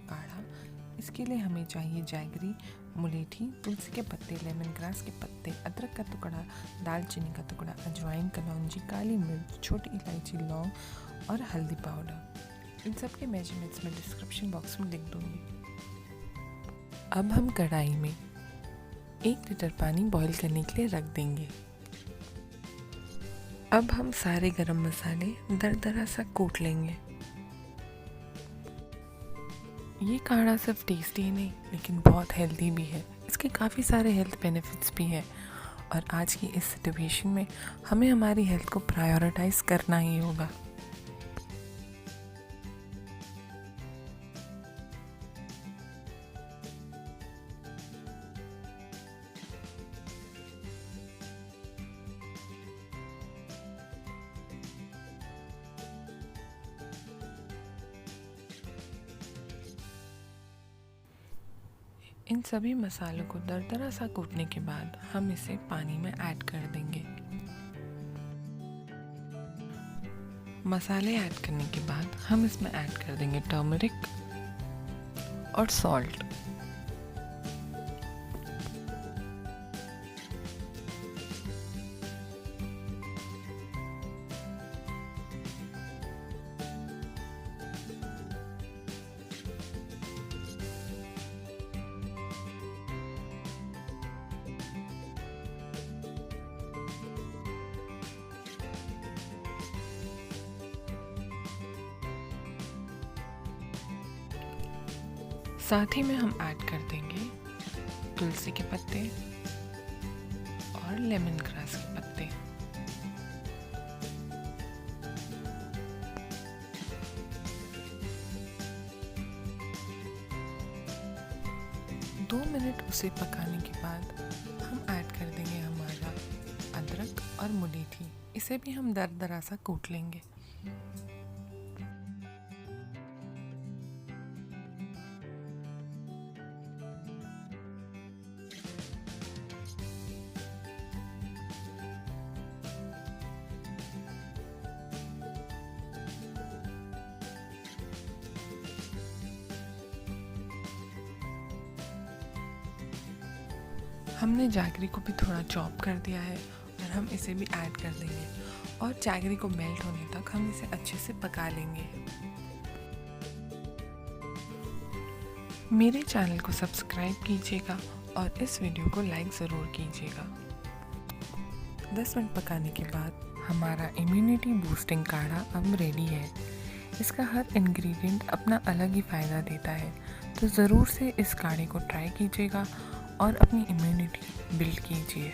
काढ़ा। इसके लिए हमें चाहिए जैगरी, मुलेठी, तुलसी के पत्ते, लेमन ग्रास के पत्ते, अदरक का टुकड़ा, दालचीनी का टुकड़ा, अजवाइन, कलौंजी, काली मिर्च, छोटी इलायची, लौंग और हल्दी पाउडर। इन सब के मेजरमेंट्स में डिस्क्रिप्शन बॉक्स में लिख दूंगी। अब हम कढ़ाई में 1 लीटर पानी बॉईल करने के लिए रख देंगे। अब हम सारे गरम मसाले दरदरा सा कूट लेंगे। ये काढ़ा सिर्फ टेस्टी ही नहीं लेकिन बहुत हेल्दी भी है। इसके काफ़ी सारे हेल्थ बेनिफिट्स भी हैं और आज की इस सिचुएशन में हमें हमारी हेल्थ को प्रायोरिटाइज करना ही होगा। इन सभी मसालों को दरदरा सा कूटने के बाद हम इसे पानी में ऐड कर देंगे। मसाले ऐड करने के बाद हम इसमें ऐड कर देंगे टर्मरिक और सॉल्ट। साथ ही में हम ऐड कर देंगे तुलसी के पत्ते और लेमन ग्रास के पत्ते। दो मिनट उसे पकाने के बाद हम ऐड कर देंगे हमारा अदरक और मुलेठी। इसे भी हम दरदरा सा कूट लेंगे। हमने जैगरी को भी थोड़ा चॉप कर दिया है और हम इसे भी ऐड कर देंगे और जैगरी को मेल्ट होने तक हम इसे अच्छे से पका लेंगे। मेरे चैनल को सब्सक्राइब कीजिएगा और इस वीडियो को लाइक ज़रूर कीजिएगा। 10 मिनट पकाने के बाद हमारा इम्यूनिटी बूस्टिंग काढ़ा अब रेडी है। इसका हर इंग्रेडिएंट अपना अलग ही फ़ायदा देता है, तो ज़रूर से इस काढ़े को ट्राई कीजिएगा और अपनी इम्यूनिटी बिल्ड कीजिए।